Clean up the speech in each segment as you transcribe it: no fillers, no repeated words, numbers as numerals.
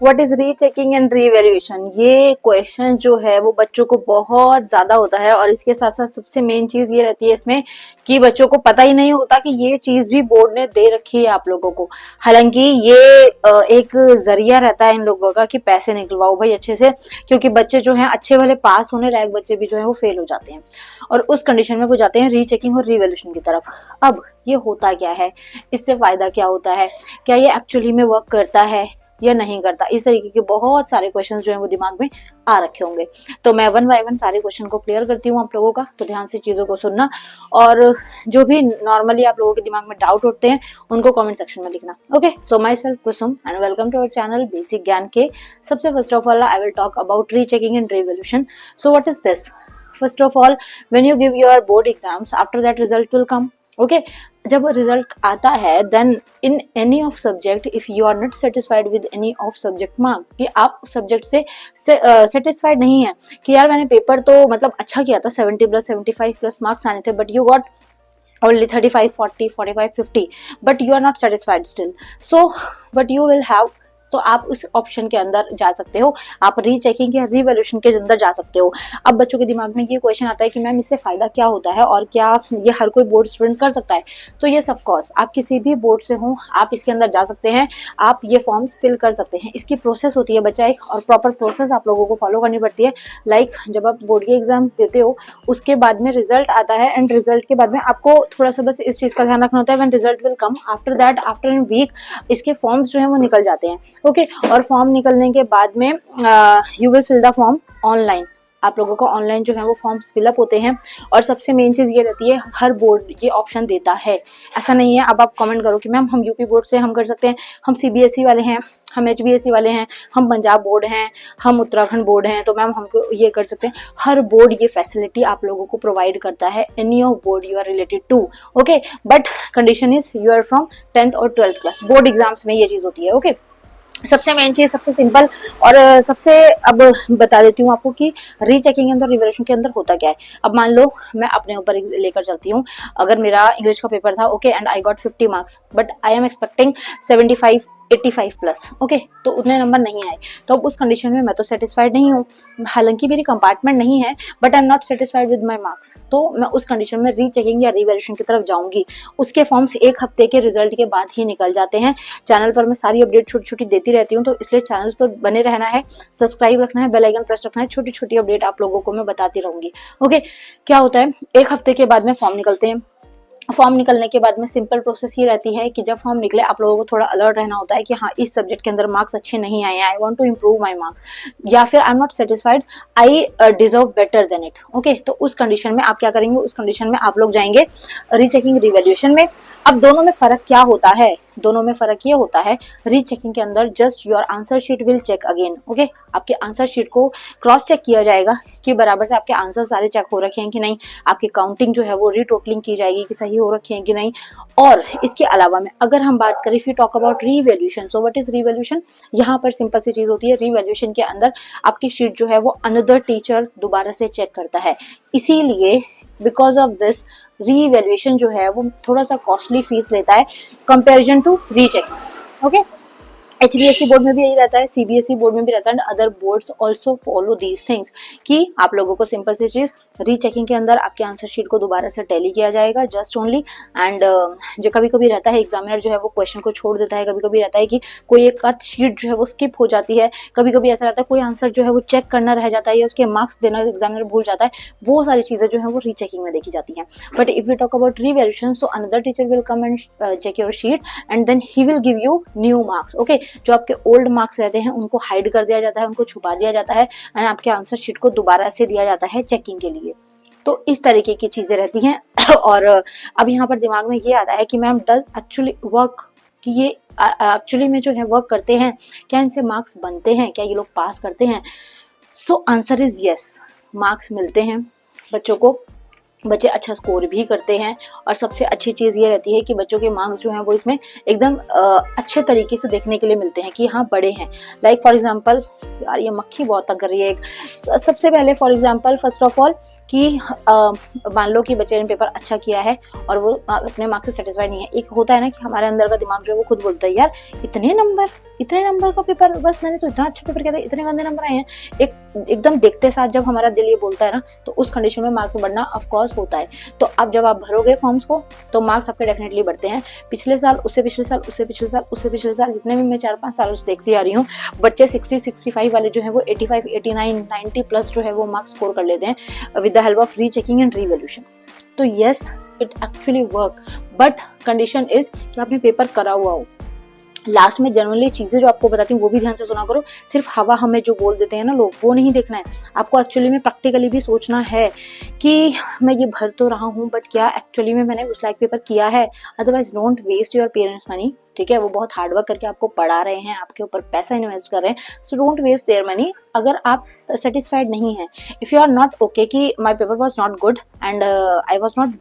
What is rechecking and revaluation. ये question जो है वो बच्चों को बहुत ज्यादा होता है, और इसके साथ साथ सबसे मेन चीज ये रहती है इसमें कि बच्चों को पता ही नहीं होता कि ये चीज भी बोर्ड ने दे रखी है आप लोगों को। हालांकि ये एक जरिया रहता है इन लोगों का कि पैसे निकलवाओ भाई अच्छे से, क्योंकि बच्चे जो हैं अच्छे वाले पास होने लायक बच्चे भी जो है वो फेल हो जाते हैं, और उस कंडीशन में वो जाते हैं रीचेकिंग और रीवैल्यूएशन की तरफ। अब ये होता क्या है, इससे फायदा क्या होता है, क्या ये एक्चुअली में वर्क करता है या नहीं करता, इस तरीके के बहुत सारे क्वेश्चन जो है वो दिमाग में आ रखे होंगे। तो मैं वन बाय वन सारे क्वेश्चन को क्लियर करती हूँ आप लोगों का, तो ध्यान से चीजों को सुनना, और जो भी नॉर्मली आप लोगों के दिमाग में डाउट उठते हैं उनको कमेंट सेक्शन में लिखना। Okay, so myself Kusum and welcome to our channel basic Gyan के। सबसे first of all I will talk about rechecking and revolution. So what is this? First of all, when you give your board exams, after that result will come. Okay, जब result आता है then in any of subject if you are not satisfied with any of subject mark, कि आप subject से satisfied नहीं है कि यार मैंने पेपर तो मतलब अच्छा किया था, 70 प्लस 75 प्लस मार्क्स आने थे, but you got only 35 40 45 50, but you are not satisfied still, so what you will have, तो आप उस ऑप्शन के अंदर जा सकते हो, आप रीचेकिंग या रिवैल्यूएशन के अंदर जा सकते हो। अब बच्चों के दिमाग में ये क्वेश्चन आता है कि मैम इससे फायदा क्या होता है और क्या ये हर कोई बोर्ड स्टूडेंट कर सकता है? तो ये ऑफ कोर्स आप किसी भी बोर्ड से हो आप इसके अंदर जा सकते हैं, आप ये फॉर्म फिल कर सकते हैं। इसकी प्रोसेस होती है बच्चा एक, और प्रॉपर प्रोसेस आप लोगों को फॉलो करनी पड़ती है। लाइक जब आप बोर्ड के एग्जाम्स देते हो उसके बाद में रिजल्ट आता है, एंड रिजल्ट के बाद में आपको थोड़ा सा बस इस चीज का ध्यान रखना होता है, when result will come after that after an week इसके फॉर्म्स जो है वो निकल जाते हैं। ओके, और फॉर्म निकलने के बाद में you will fill the form online. आप लोगों को ऑनलाइन जो है वो फॉर्म्स फिलअप होते हैं, और सबसे मेन चीज ये रहती है हर बोर्ड ये ऑप्शन देता है, ऐसा नहीं है। अब आप कमेंट करो कि मैम हम यूपी बोर्ड से हम कर सकते हैं, हम सीबीएसई वाले हैं, हम एचबीएसई वाले हैं, हम पंजाब बोर्ड हैं, हम उत्तराखंड बोर्ड हैं, तो मैम हमको ये कर सकते हैं। हर बोर्ड ये फैसिलिटी आप लोगों को प्रोवाइड करता है, any of board you are related to. Okay, but condition is you are from 10th और 12th क्लास। बोर्ड एग्जाम्स में ये चीज होती है। ओके, सबसे मेन चीज, सबसे सिंपल, और सबसे अब बता देती हूँ आपको कि रीचेकिंग के अंदर रिवैल्यूएशन के अंदर होता क्या है। अब मान लो मैं अपने ऊपर लेकर चलती हूँ, अगर मेरा इंग्लिश का पेपर था, okay, and I got 50 marks, but I am expecting 75 85 plus, okay, तो उतने नंबर नहीं आए, तो अब उस कंडीशन में मैं तो सेटिस्फाइड नहीं हूँ, हालांकि मेरी कंपार्टमेंट नहीं है, but I am not satisfied with my marks, तो मैं उस कंडीशन में रीचेकिंग या रिवैल्यूएशन की तरफ जाऊंगी। उसके फॉर्म्स एक हफ्ते के रिजल्ट के बाद ही निकल जाते हैं। चैनल पर मैं सारी अपडेट छोटी छोटी देती रहती हूँ, तो इसलिए चैनल पर बने रहना है, सब्सक्राइब रखना है, बेल आइकन प्रेस रखना है, छोटी छोटी अपडेट आप लोगों को मैं बताती रहूंगी। ओके, क्या होता है, एक हफ्ते के बाद में फॉर्म निकलते हैं। फॉर्म निकलने के बाद में सिंपल प्रोसेस ये रहती है कि जब फॉर्म निकले आप लोगों को थोड़ा अलर्ट रहना होता है कि हाँ इस सब्जेक्ट के अंदर मार्क्स अच्छे नहीं आए, I want to improve my marks, या फिर I am not satisfied, I deserve better than it. Okay, तो उस कंडीशन में आप क्या करेंगे, उस कंडीशन में आप लोग जाएंगे रीचेकिंग रिवैल्यूएशन में। अब दोनों में फर्क क्या होता है, दोनों में फर्क ये होता है, रीचेकिंग के अंदर just your answer sheet will check again. Okay, आपके आंसर शीट को क्रॉस चेक किया जाएगा कि बराबर से आपके आंसर सारे चेक हो रखे हैं कि नहीं, आपकी काउंटिंग जो है वो रीटोटलिंग की जाएगी कि सही हो रखी है कि नहीं। और इसके अलावा में अगर हम बात करें, if you talk about revaluation, so what is revaluation, यहाँ पर सिंपल सी चीज होती है, रिवैल्यूएशन के अंदर आपकी शीट जो है वो अनदर टीचर दोबारा से चेक करता है, इसीलिए बिकॉज ऑफ दिस रीवैल्यूएशन जो है वो थोड़ा सा कॉस्टली फीस लेता है comparison to rechecking. Okay, HBSE board में भी यही रहता है, सीबीएसई बोर्ड में भी रहता है, अंदर boards also follow these things, कि आप लोगों को सिंपल सी चीज रीचेकिंग के अंदर आपके आंसर शीट को दोबारा से टैली किया जाएगा जस्ट ओनली, एंड जो कभी कभी रहता है एग्जामिनर जो है वो क्वेश्चन को छोड़ देता है, कभी कभी रहता है कि कोई एक आध शीट जो है वो स्किप हो जाती है, कभी कभी ऐसा रहता है कोई आंसर जो है वो चेक करना रह जाता है या उसके मार्क्स देना एग्जामिनर भूल जाता है, वो सारी चीजें जो है वो रीचेकिंग में देखी जाती है। But if you talk about revaluation, so another teacher will come and check your sheet and then he will give you new marks. Okay, जो आपके ओल्ड मार्क्स रहते हैं उनको हाइड कर दिया जाता है, उनको छुपा दिया जाता है, एंड आपके आंसर शीट को दोबारा से दिया जाता है चेकिंग के लिए। तो इस तरीके की चीजें रहती हैं। और अब यहाँ पर दिमाग में ये आता है कि मैम डज एक्चुअली वर्क, कि ये एक्चुअली में जो है वर्क करते हैं, क्या इनसे मार्क्स बनते हैं, क्या ये लोग पास करते हैं? So answer is yes, marks मिलते हैं बच्चों को, बच्चे अच्छा स्कोर भी करते हैं। और सबसे अच्छी चीज़ ये रहती है कि बच्चों के मार्क्स जो हैं वो इसमें एकदम अच्छे तरीके से देखने के लिए मिलते हैं कि हाँ बड़े हैं। लाइक फॉर एग्जांपल, यार ये मक्खी बहुत तंग कर रही है एक। सबसे पहले for example first of all कि मान लो कि बच्चे ने पेपर अच्छा किया है और वो अपने मार्क्स से सेटिस्फाइड नहीं है। एक होता है ना कि हमारे अंदर का दिमाग जो है वो खुद बोलता है यार इतने नंबर का पेपर, बस मैंने तो इतना अच्छा पेपर किया था, इतने गंदे नंबर आए हैं। एकदम देखते साथ जब हमारा दिल ये बोलता है ना, तो उस कंडीशन में मार्क्स बढ़ना ऑफकोर्स होता है। तो अब जब आप भरोगे फॉर्म्स को तो मार्क्स आपके डेफिनेटली बढ़ते हैं। पिछले साल, उससे पिछले साल, उससे पिछले साल, उससे पिछले साल, जितने भी मैं 4-5 सालों से देखती आ रही हूँ, बच्चे 60-65 वाले जो है वो 85-89-90 प्लस जो है वो मार्क्स स्कोर कर लेते हैं with the help of rechecking and revaluation. तो yes, it actually work, but condition is कि आपने पेपर करा हुआ हो। लास्ट में जनरली चीजें जो आपको बताती हूँ वो भी ध्यान से सुना करो। सिर्फ हवा हमें जो बोल देते हैं ना लोग, वो नहीं देखना है आपको। एक्चुअली में प्रैक्टिकली भी सोचना है कि मैं ये भर तो रहा हूँ, बट क्या एक्चुअली में मैंने उस लायक पेपर किया है। Otherwise don't waste your parents money, ठीक है। वो बहुत हार्डवर्क करके आपको पढ़ा रहे हैं, आपके ऊपर पैसा इन्वेस्ट कर रहे हैं, so don't waste their money. अगर आप सेटिस्फाइड नहीं है, if you are not okay कि my paper was not good and I was not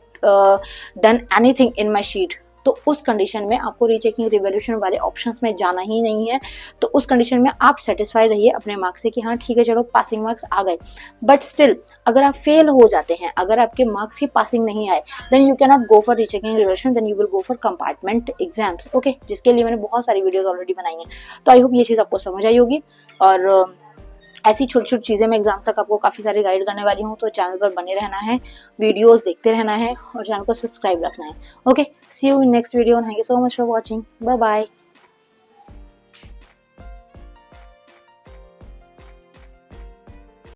done anything in my sheet, तो उस कंडीशन में आपको रीचेकिंग रिवैल्यूएशन वाले ऑप्शंस में जाना ही नहीं है। तो उस कंडीशन में आप सेटिस्फाइड रहिए अपने मार्क्स से कि हाँ ठीक है चलो पासिंग मार्क्स आ गए। बट स्टिल अगर आप फेल हो जाते हैं, अगर आपके मार्क्स ही पासिंग नहीं आए, then you can not go for rechecking revaluation, then you will go for compartment exams. Okay, जिसके लिए मैंने बहुत सारी वीडियोस ऑलरेडी बनाई हैं। तो आई होप ये चीज़ आपको समझ आई होगी। और ऐसी छोटी छोटी चीज़ें मैं एग्जाम तक आपको काफ़ी सारी गाइड करने वाली हूँ। तो चैनल पर बने रहना है, वीडियोस देखते रहना है और चैनल को सब्सक्राइब रखना है। Okay, see you in next video. Thank you so much for watching. Bye bye.